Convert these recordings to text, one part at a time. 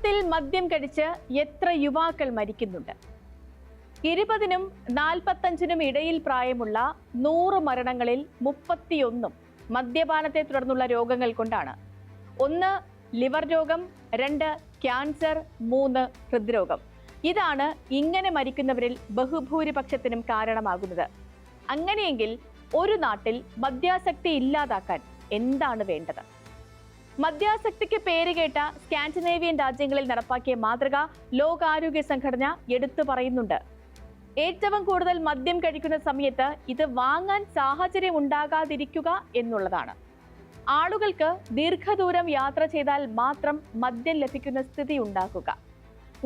കേരളത്തിൽ മദ്യം കഴിച്ച് എത്ര യുവാക്കൾ മരിക്കുന്നുണ്ട്? 20-നും 45-നും ഇടയിൽ പ്രായമുള്ള 100 മരണങ്ങളിൽ 31 മദ്യപാനത്തെ തുടർന്നുള്ള രോഗങ്ങൾ കൊണ്ടാണ്. 1 ലിവർ രോഗം, 2 ക്യാൻസർ, 3 ഹൃദ്രോഗം. ഇതാണ് ഇങ്ങനെ മരിക്കുന്നവരിൽ ബഹുഭൂരിപക്ഷത്തിനും കാരണമാകുന്നത്. അങ്ങനെയെങ്കിൽ ഒരു നാട്ടിൽ മദ്യാസക്തി ഇല്ലാതാക്കാൻ എന്താണ് വേണ്ടത്? മദ്യാസക്തിക്ക് പേരുകേട്ട സ്കാൻഡിനേവിയൻ രാജ്യങ്ങളിൽ നടപ്പാക്കിയ മാതൃക ലോകാരോഗ്യ സംഘടന എടുത്തു പറയുന്നുണ്ട്. ഏറ്റവും കൂടുതൽ മദ്യം കഴിക്കുന്ന സമയത്ത് ഇത് വാങ്ങാൻ സാഹചര്യം ഉണ്ടാകാതിരിക്കുക എന്നുള്ളതാണ്. ആളുകൾക്ക് ദീർഘദൂരം യാത്ര ചെയ്താൽ മാത്രം മദ്യം ലഭിക്കുന്ന സ്ഥിതി ഉണ്ടാക്കുക,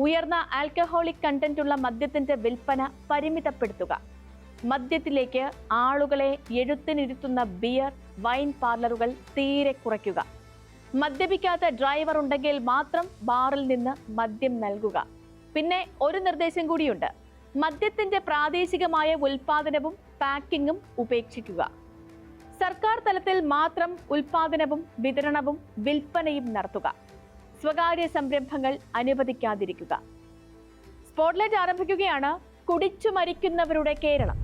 ഉയർന്ന ആൽക്കഹോളിക് കണ്ടന്റ് ഉള്ള മദ്യത്തിന്റെ വിൽപ്പന പരിമിതപ്പെടുത്തുക, മദ്യത്തിലേക്ക് ആളുകളെ എഴുത്തിനിരുത്തുന്ന ബിയർ, വൈൻ പാർലറുകൾ തീരെ കുറയ്ക്കുക, മദ്യപിക്കാത്ത ഡ്രൈവർ ഉണ്ടെങ്കിൽ മാത്രം ബാറിൽ നിന്ന് മദ്യം നൽകുക. പിന്നെ ഒരു നിർദ്ദേശം കൂടിയുണ്ട്: മദ്യത്തിന്റെ പ്രാദേശികമായ ഉൽപാദനവും പാക്കിങ്ങും ഉപേക്ഷിക്കുക. സർക്കാർ തലത്തിൽ മാത്രം ഉൽപാദനവും വിതരണവും വിൽപ്പനയും നടത്തുക. സ്വകാര്യ സംരംഭങ്ങൾ അനുവദിക്കാതിരിക്കുക. സ്പോട്ട്ലൈറ്റ് ആരംഭിക്കുകയാണ്. കുടിച്ചു മരിക്കുന്നവരുടെ കേരളം.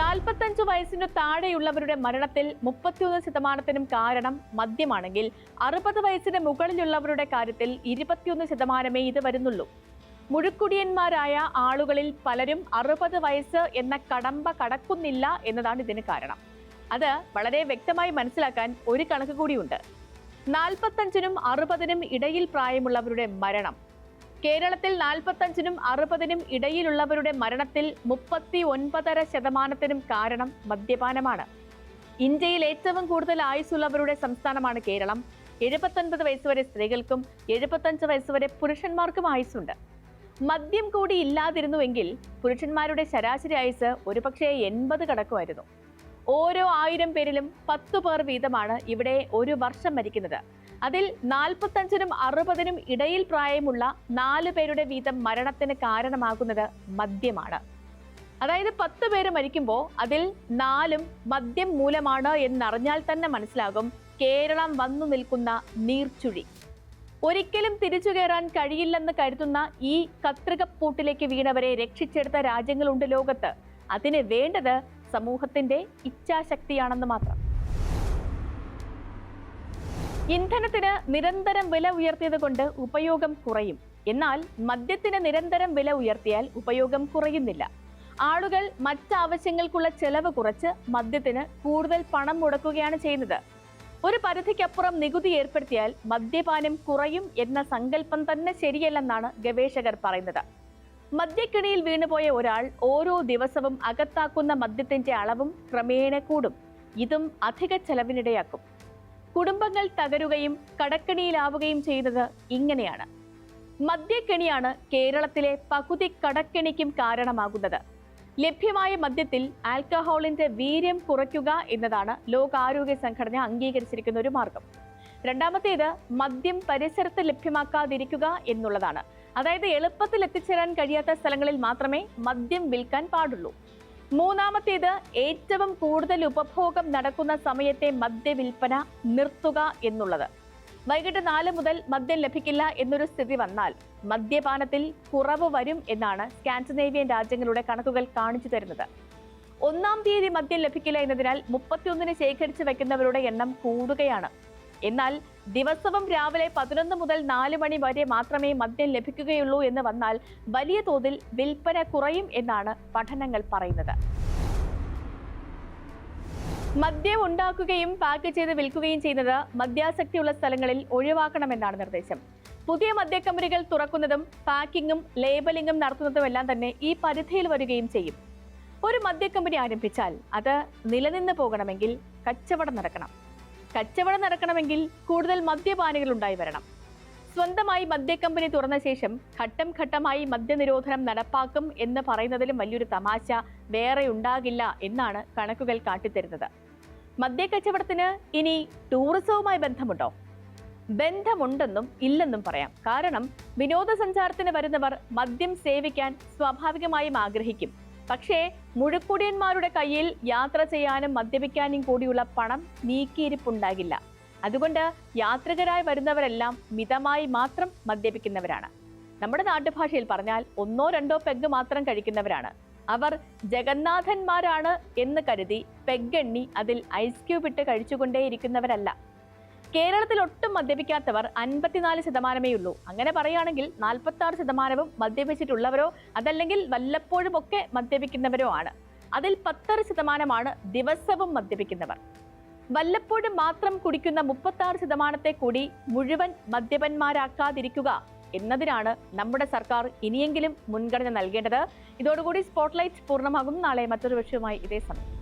45 വയസ്സിനു താഴെയുള്ളവരുടെ മരണത്തിൽ 31% കാരണം മദ്യമാണെങ്കിൽ 60 വയസ്സിന് മുകളിലുള്ളവരുടെ കാര്യത്തിൽ 21% ഇത് വരുന്നുള്ളൂ. മുഴുക്കുടിയന്മാരായ ആളുകളിൽ പലരും 60 വയസ്സ് എന്ന കടമ്പ കടക്കുന്നില്ല എന്നതാണ് ഇതിന് കാരണം. അത് വളരെ വ്യക്തമായി മനസ്സിലാക്കാൻ ഒരു കണക്ക് കൂടിയുണ്ട്. 45-നും 60-നും ഇടയിൽ പ്രായമുള്ളവരുടെ മരണം. കേരളത്തിൽ 45-നും 60-നും ഇടയിലുള്ളവരുടെ മരണത്തിൽ 39.5% കാരണം മദ്യപാനമാണ്. ഇന്ത്യയിൽ ഏറ്റവും കൂടുതൽ ആയുസ്സുള്ളവരുടെ സംസ്ഥാനമാണ് കേരളം. 79 വയസ്സ് വരെ സ്ത്രീകൾക്കും 75 വയസ്സ് വരെ പുരുഷന്മാർക്കും ആയുസ്സുണ്ട്. മദ്യം കൂടി ഇല്ലാതിരുന്നുവെങ്കിൽ പുരുഷന്മാരുടെ ശരാശരി ആയുസ് ഒരുപക്ഷെ 80 കടക്കുമായിരുന്നു. ഓരോ 1000 പേരിലും 10 പേർ വീതമാണ് ഇവിടെ ഒരു വർഷം മരിക്കുന്നത്. അതിൽ 45-നും 60-നും ഇടയിൽ പ്രായമുള്ള 4 പേരുടെ വീതം മരണത്തിന് കാരണമാകുന്നത് മദ്യമാണ്. അതായത് 10 പേര് മരിക്കുമ്പോൾ അതിൽ 4-ഉം മദ്യം മൂലമാണ് എന്നറിഞ്ഞാൽ തന്നെ മനസ്സിലാകും കേരളം വന്നു നിൽക്കുന്ന നീർച്ചുഴി. ഒരിക്കലും തിരിച്ചു കയറാൻ കഴിയില്ലെന്ന് കരുതുന്ന ഈ കത്രികപ്പൂട്ടിലേക്ക് വീണവരെ രക്ഷിച്ചെടുത്ത രാജ്യങ്ങളുണ്ട് ലോകത്ത്. അതിന് വേണ്ടത് സമൂഹത്തിന്റെ ഇച്ഛാശക്തിയാണെന്ന് മാത്രം. ഇന്ധനത്തിന് നിരന്തരം വില ഉയർത്തിയത് കൊണ്ട് ഉപയോഗം കുറയും. എന്നാൽ മദ്യത്തിന് നിരന്തരം വില ഉയർത്തിയാൽ ഉപയോഗം കുറയുന്നില്ല. ആളുകൾ മറ്റാവശ്യങ്ങൾക്കുള്ള ചെലവ് കുറച്ച് മദ്യത്തിന് കൂടുതൽ പണം മുടക്കുകയാണ് ചെയ്യുന്നത്. ഒരു പരിധിക്കപ്പുറം നികുതി ഏർപ്പെടുത്തിയാൽ മദ്യപാനം കുറയും എന്ന സങ്കല്പം തന്നെ ശരിയല്ലെന്നാണ് ഗവേഷകർ പറയുന്നത്. മദ്യക്കിണിയിൽ വീണുപോയ ഒരാൾ ഓരോ ദിവസവും അകത്താക്കുന്ന മദ്യത്തിന്റെ അളവും ക്രമേണ കൂടും. ഇതും അധിക ചെലവിനിടയാക്കും. കുടുംബങ്ങൾ തകരുകയും കടക്കെണിയിലാവുകയും ചെയ്യുന്നത് ഇങ്ങനെയാണ്. മദ്യക്കെണിയാണ് കേരളത്തിലെ പകുതി കടക്കെണിക്കും കാരണമാകുന്നത്. ലഭ്യമായ മദ്യത്തിൽ ആൽക്കഹോളിന്റെ വീര്യം കുറയ്ക്കുക എന്നതാണ് ലോകാരോഗ്യ സംഘടന അംഗീകരിച്ചിരിക്കുന്ന ഒരു മാർഗം. രണ്ടാമത്തേത് മദ്യം പരിസരത്ത് ലഭ്യമാക്കാതിരിക്കുക എന്നുള്ളതാണ്. അതായത് എളുപ്പത്തിൽ എത്തിച്ചേരാൻ കഴിയാത്ത സ്ഥലങ്ങളിൽ മാത്രമേ മദ്യം വിൽക്കാൻ പാടുള്ളൂ. മൂന്നാമത്തേത് ഏറ്റവും കൂടുതൽ ഉപഭോഗം നടക്കുന്ന സമയത്തെ മദ്യവിൽപ്പന നിർത്തുക എന്നുള്ളത്. വൈകിട്ട് 4 മുതൽ മദ്യം ലഭിക്കില്ല എന്നൊരു സ്ഥിതി വന്നാൽ മദ്യപാനത്തിൽ കുറവ് വരും എന്നാണ് സ്കാൻഡിനേവിയൻ രാജ്യങ്ങളുടെ കണക്കുകൾ കാണിച്ചു തരുന്നത്. 1-ാം തീയതി മദ്യം ലഭിക്കില്ല എന്നതിനാൽ 31-ന് ശേഖരിച്ചു വെക്കുന്നവരുടെ എണ്ണം കൂടുകയാണ്. എന്നാൽ ദിവസവും രാവിലെ 11 മുതൽ 4 മണി വരെ മാത്രമേ മദ്യം ലഭിക്കുകയുള്ളൂ എന്ന് വന്നാൽ വലിയ തോതിൽ വിൽപ്പന കുറയും എന്നാണ് പഠനങ്ങൾ പറയുന്നത്. മദ്യം ഉണ്ടാക്കുകയും പാക്ക് ചെയ്ത് വിൽക്കുകയും ചെയ്യുന്നത് മദ്യാസക്തിയുള്ള സ്ഥലങ്ങളിൽ ഒഴിവാക്കണമെന്നാണ് നിർദ്ദേശം. പുതിയ മദ്യക്കമ്പനികൾ തുറക്കുന്നതും പാക്കിങ്ങും ലേബലിംഗും നടത്തുന്നതുമെല്ലാം തന്നെ ഈ പരിധിയിൽ വരികയും ചെയ്യും. ഒരു മദ്യക്കമ്പനി ആരംഭിച്ചാൽ അത് നിലനിന്ന് പോകണമെങ്കിൽ കച്ചവടം നടക്കണം. കച്ചവടം നടക്കണമെങ്കിൽ കൂടുതൽ മദ്യപാനികൾ ഉണ്ടായി വരണം. സ്വന്തമായി മദ്യക്കമ്പനി തുറന്ന ശേഷം ഘട്ടം ഘട്ടമായി മദ്യനിരോധനം നടപ്പാക്കും എന്ന് പറയുന്നതിലും വലിയൊരു തമാശ വേറെ ഉണ്ടാകില്ല എന്നാണ് കണക്കുകൾ കാട്ടിത്തരുന്നത്. മദ്യക്കച്ചവടത്തിന് ഇനി ടൂറിസവുമായി ബന്ധമുണ്ടോ? ബന്ധമുണ്ടെന്നും ഇല്ലെന്നും പറയാം. കാരണം വിനോദസഞ്ചാരത്തിന് വരുന്നവർ മദ്യം സേവിക്കാൻ സ്വാഭാവികമായും ആഗ്രഹിക്കും. പക്ഷേ മുഴുക്കുടിയന്മാരുടെ കയ്യിൽ യാത്ര ചെയ്യാനും മദ്യപിക്കാനും കൂടിയുള്ള പണം നീക്കിയിരിപ്പുണ്ടാകില്ല. അതുകൊണ്ട് യാത്രികരായി വരുന്നവരെല്ലാം മിതമായി മാത്രം മദ്യപിക്കുന്നവരാണ്. നമ്മുടെ നാട്ടുഭാഷയിൽ പറഞ്ഞാൽ 1-2 പെഗ് മാത്രം കഴിക്കുന്നവരാണ്. അവർ ജഗന്നാഥന്മാരാണ് എന്ന് കരുതി പെഗ്ഗെണ്ണി അതിൽ ഐസ് ക്യൂബ് ഇട്ട് കഴിച്ചുകൊണ്ടേയിരിക്കുന്നവരല്ല. കേരളത്തിൽ ഒട്ടും മദ്യപിക്കാത്തവർ 54% ഉള്ളൂ. അങ്ങനെ പറയുകയാണെങ്കിൽ 46% മദ്യപിച്ചിട്ടുള്ളവരോ അതല്ലെങ്കിൽ വല്ലപ്പോഴും ഒക്കെ മദ്യപിക്കുന്നവരോ ആണ്. അതിൽ 10% ദിവസവും മദ്യപിക്കുന്നവർ. വല്ലപ്പോഴും മാത്രം കുടിക്കുന്ന 36% കൂടി മുഴുവൻ മദ്യപന്മാരാക്കാതിരിക്കുക എന്നതിനാണ് നമ്മുടെ സർക്കാർ ഇനിയെങ്കിലും മുൻഗണന നൽകേണ്ടത്. ഇതോടുകൂടി സ്പോട്ട്ലൈറ്റ് പൂർണ്ണമാകും. നാളെ മറ്റൊരു വിഷയവുമായി ഇതേ സമയം.